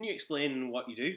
Can you explain what you do?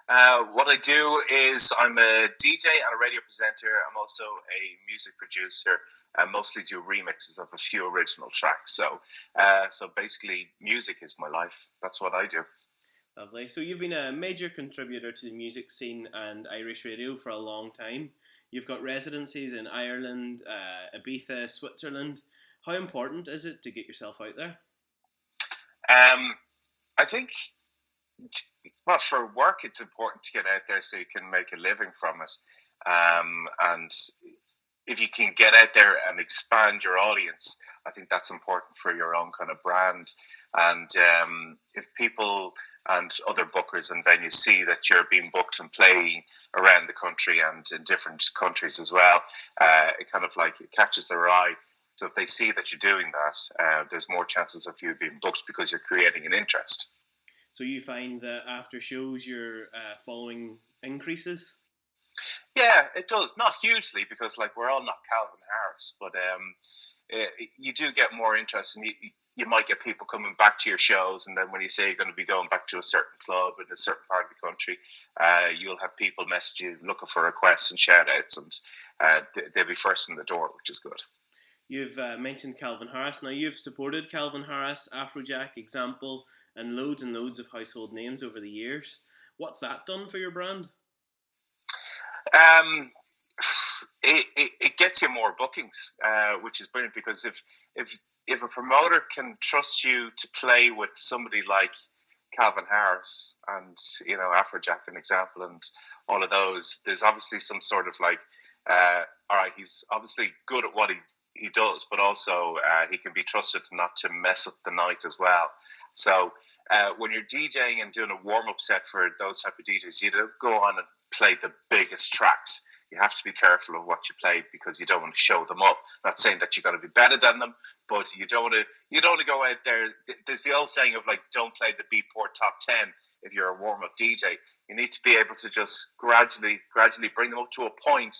What I do is I'm a DJ and a radio presenter. I'm also a music producer. I mostly do remixes of a few original tracks. So basically, music is my life. That's what I do. Lovely. So you've been a major contributor to the music scene and Irish radio for a long time. You've got residencies in Ireland, Ibiza, Switzerland. How important is it to get yourself out there? Um, I think, well, for work, it's important to get out there so you can make a living from it. And if you can get out there and expand your audience, I think that's important for your own kind of brand. And if people and other bookers and venues see that you're being booked and playing around the country and in different countries as well, it kind of like it catches their eye. So if they see that you're doing that, there's more chances of you being booked because you're creating an interest. So you find that after shows your following increases? Yeah, it does. Not hugely because like we're all not Calvin Harris, but you do get more interest, and you might get people coming back to your shows. And then when you say you're going to be going back to a certain club in a certain part of the country, you'll have people message you looking for requests and shout outs, and they'll be first in the door, which is good. You've mentioned Calvin Harris. Now, you've supported Calvin Harris, Afrojack, Example, and loads of household names over the years. What's that done for your brand? Um, it gets you more bookings, which is brilliant because if a promoter can trust you to play with somebody like Calvin Harris and Afrojack, an example, and all of those, there's obviously some sort of like, all right, he's obviously good at what he does, but also he can be trusted not to mess up the night as well. So when you're DJing and doing a warm-up set for those type of DJs, you don't go on and play the biggest tracks. You have to be careful of what you play because you don't want to show them up. Not saying that you're going to be better than them, but you don't want to go out there. There's the old saying of like, don't play the Beatport top 10 if you're a warm-up DJ. You need to be able to just gradually bring them up to a point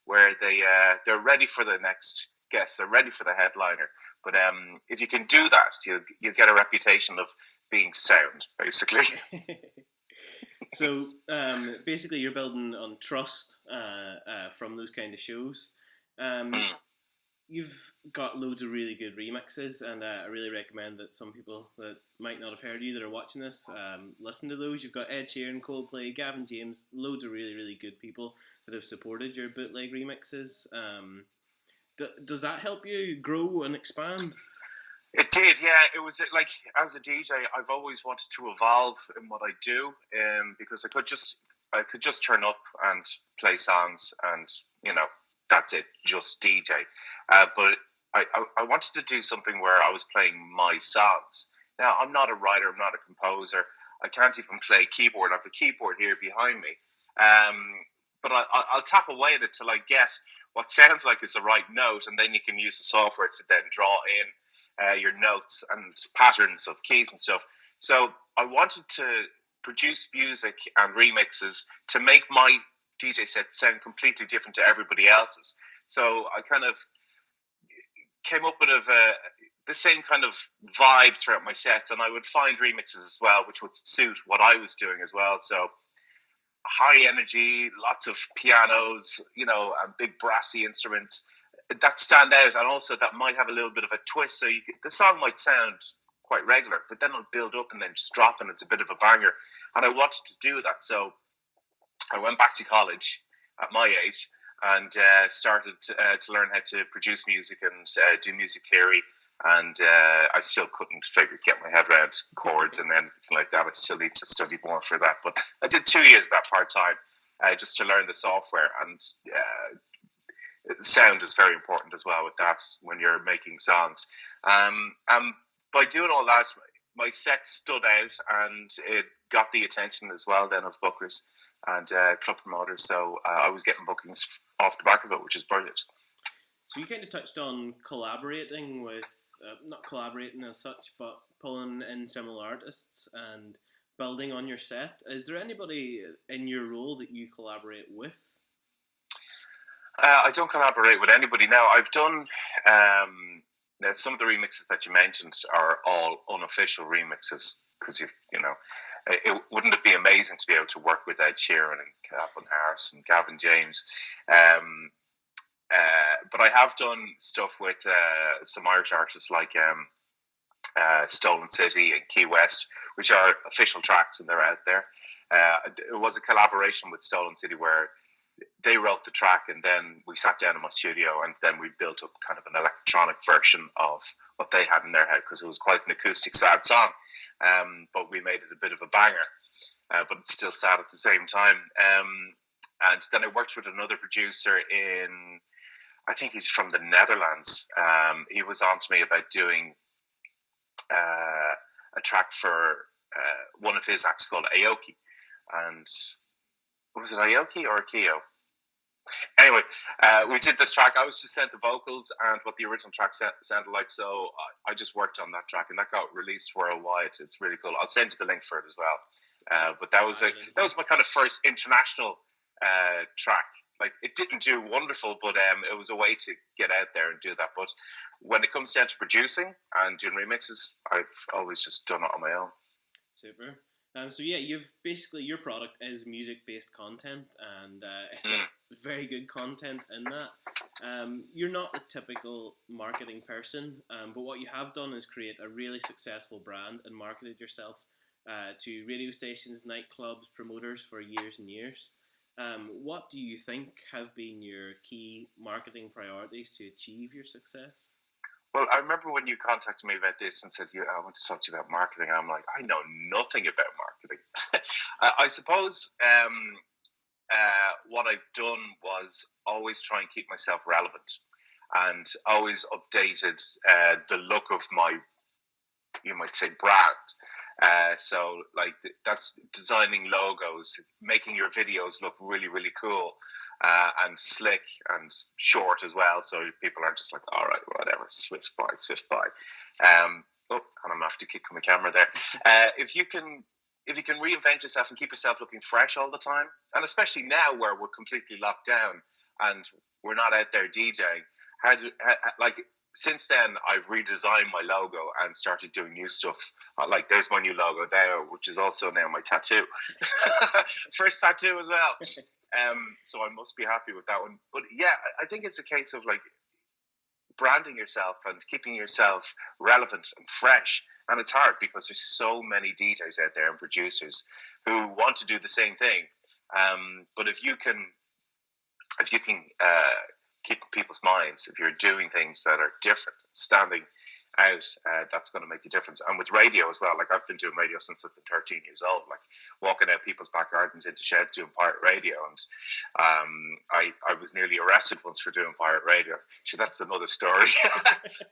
where they're ready for the next guest. They're ready for the headliner. But if you can do that, you'll get a reputation of being sound, basically. So basically, you're building on trust from those kind of shows. You've got loads of really good remixes, and I really recommend that some people that might not have heard you that are watching this listen to those. You've got Ed Sheeran, Coldplay, Gavin James, loads of really, really good people that have supported your bootleg remixes. Does that help you grow and expand? It did, yeah. It was like as a DJ, I've always wanted to evolve in what I do, because I could just turn up and play songs, and that's it, just DJ. But I wanted to do something where I was playing my songs. Now I'm not a writer, I'm not a composer. I can't even play keyboard. I have a keyboard here behind me, but I'll tap away at it till I get what sounds like is the right note, and then you can use the software to then draw in your notes and patterns of keys and stuff. So I wanted to produce music and remixes to make my DJ set sound completely different to everybody else's. So I kind of came up with the same kind of vibe throughout my sets, and I would find remixes as well, which would suit what I was doing as well. So high energy, lots of pianos, and big brassy instruments that stand out, and also that might have a little bit of a twist. So the song might sound quite regular, but then it'll build up and then just drop, and it's a bit of a banger. And I wanted to do that, so I went back to college at my age and started to learn how to produce music and do music theory. And I still couldn't get my head around chords and anything like that. I still need to study more for that. But I did 2 years of that part time just to learn the software, and sound is very important as well with that when you're making songs. By doing all that, my set stood out, and it got the attention as well then of bookers and club promoters. So I was getting bookings off the back of it, which is brilliant. So you kind of touched on collaborating with, not collaborating as such, but pulling in similar artists and building on your set. Is there anybody in your role that you collaborate with? I don't collaborate with anybody now. I've done now some of the remixes that you mentioned are all unofficial remixes because wouldn't it be amazing to be able to work with Ed Sheeran and Calvin Harris and Gavin James? But I have done stuff with some Irish artists like Stolen City and Key West, which are official tracks, and they're out there. It was a collaboration with Stolen City where they wrote the track, and then we sat down in my studio, and then we built up kind of an electronic version of what they had in their head, because it was quite an acoustic, sad song. But we made it a bit of a banger, but it's still sad at the same time. And then I worked with another producer I think he's from the Netherlands. He was on to me about doing a track for one of his acts called Aoki. And was it Aoki or Akio? Anyway, we did this track. I was just sent the vocals and what the original track sounded like, so I just worked on that track, and that got released worldwide. It's really cool. I'll send you the link for it as well. But that was my kind of first international track. Like, it didn't do wonderful, but it was a way to get out there and do that. But when it comes down to producing and doing remixes, I've always just done it on my own. Super. So yeah, your product is music-based content, and it's a very good content in that. You're not a typical marketing person, but what you have done is create a really successful brand and marketed yourself to radio stations, nightclubs, promoters for years and years. What do you think have been your key marketing priorities to achieve your success? Well, I remember when you contacted me about this and said, I want to talk to you about marketing. I'm like, I know nothing about marketing. I suppose what I've done was always try and keep myself relevant and always updated the look of my, you might say, brand. So like that's designing logos, making your videos look really, really cool. And slick and short as well, so people aren't just like, all right, whatever, swift by. And I'm gonna have to kick my camera there. If you can reinvent yourself and keep yourself looking fresh all the time, and especially now where we're completely locked down and we're not out there DJing, since then, I've redesigned my logo and started doing new stuff. Like, there's my new logo there, which is also now my tattoo. First tattoo as well. So I must be happy with that one. But yeah, I think it's a case of like branding yourself and keeping yourself relevant and fresh. And it's hard because there's so many DJs out there and producers who want to do the same thing. But if you can keep people's minds, if you're doing things that are different, standing out, that's going to make the difference. And with radio as well, like I've been doing radio since I've been 13 years old, like walking out people's back gardens into sheds doing pirate radio. And I was nearly arrested once for doing pirate radio. So that's another story.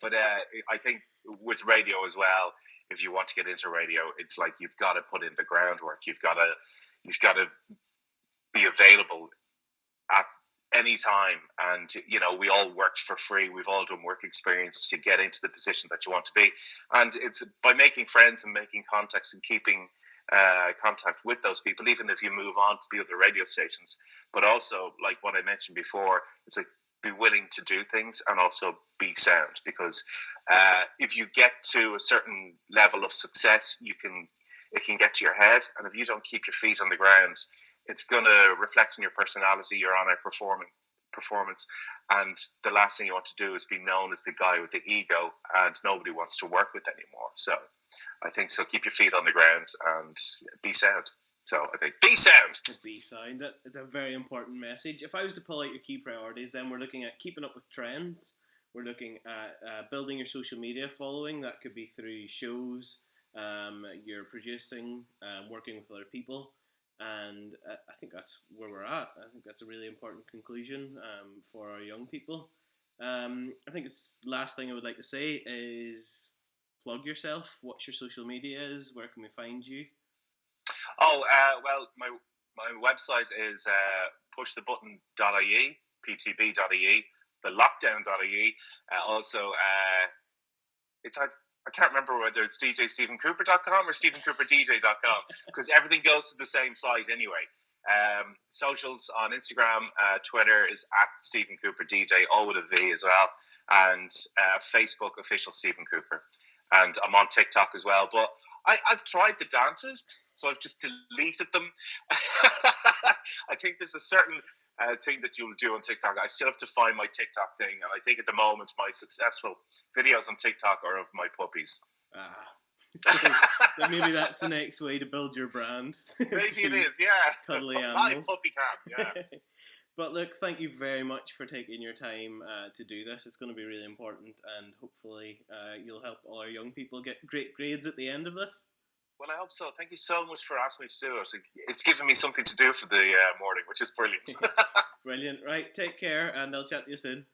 But I think with radio as well, if you want to get into radio, it's like you've got to put in the groundwork. You've got to be available at any time, and we all worked for free. We've all done work experience to get into the position that you want to be, and it's by making friends and making contacts and keeping contact with those people, even if you move on to the other radio stations. But also, like what I mentioned before, it's like be willing to do things and also be sound, because if you get to a certain level of success, it can get to your head, and if you don't keep your feet on the ground, it's going to reflect on your personality, your on-air performance, and the last thing you want to do is be known as the guy with the ego, and nobody wants to work with anymore. So I think so. Keep your feet on the ground and be sound. So I think be sound. Be sound. That is a very important message. If I was to pull out your key priorities, then we're looking at keeping up with trends. We're looking at building your social media following. That could be through shows, you're producing, working with other people. And I think that's where we're at. I think that's a really important conclusion for our young people. I think it's last thing I would like to say is plug yourself. What's your social media is? Where can we find you? Oh, well, my website is pushthebutton.ie, ptb.ie, thelockdown.ie. Also, I can't remember whether it's djstephencooper.com or stephencooperdj.com, because everything goes to the same site anyway. Socials on Instagram, Twitter is @StephenCooperDJ, all with a V as well, and Facebook official Stephen Cooper. and I'm on TikTok as well. But I've tried the dances, so I've just deleted them. I think there's a certain thing that you'll do on TikTok. I still have to find my TikTok thing, and I think at the moment my successful videos on TikTok are of my puppies. So maybe that's the next way to build your brand. Maybe it is, yeah. Cuddly My animals. puppy cam, yeah. But look, thank you very much for taking your time to do this. It's going to be really important, and hopefully you'll help all our young people get great grades at the end of this. Well, I hope so. Thank you so much for asking me to do it. It's given me something to do for the morning, which is brilliant. Brilliant. Right, take care, and I'll chat to you soon.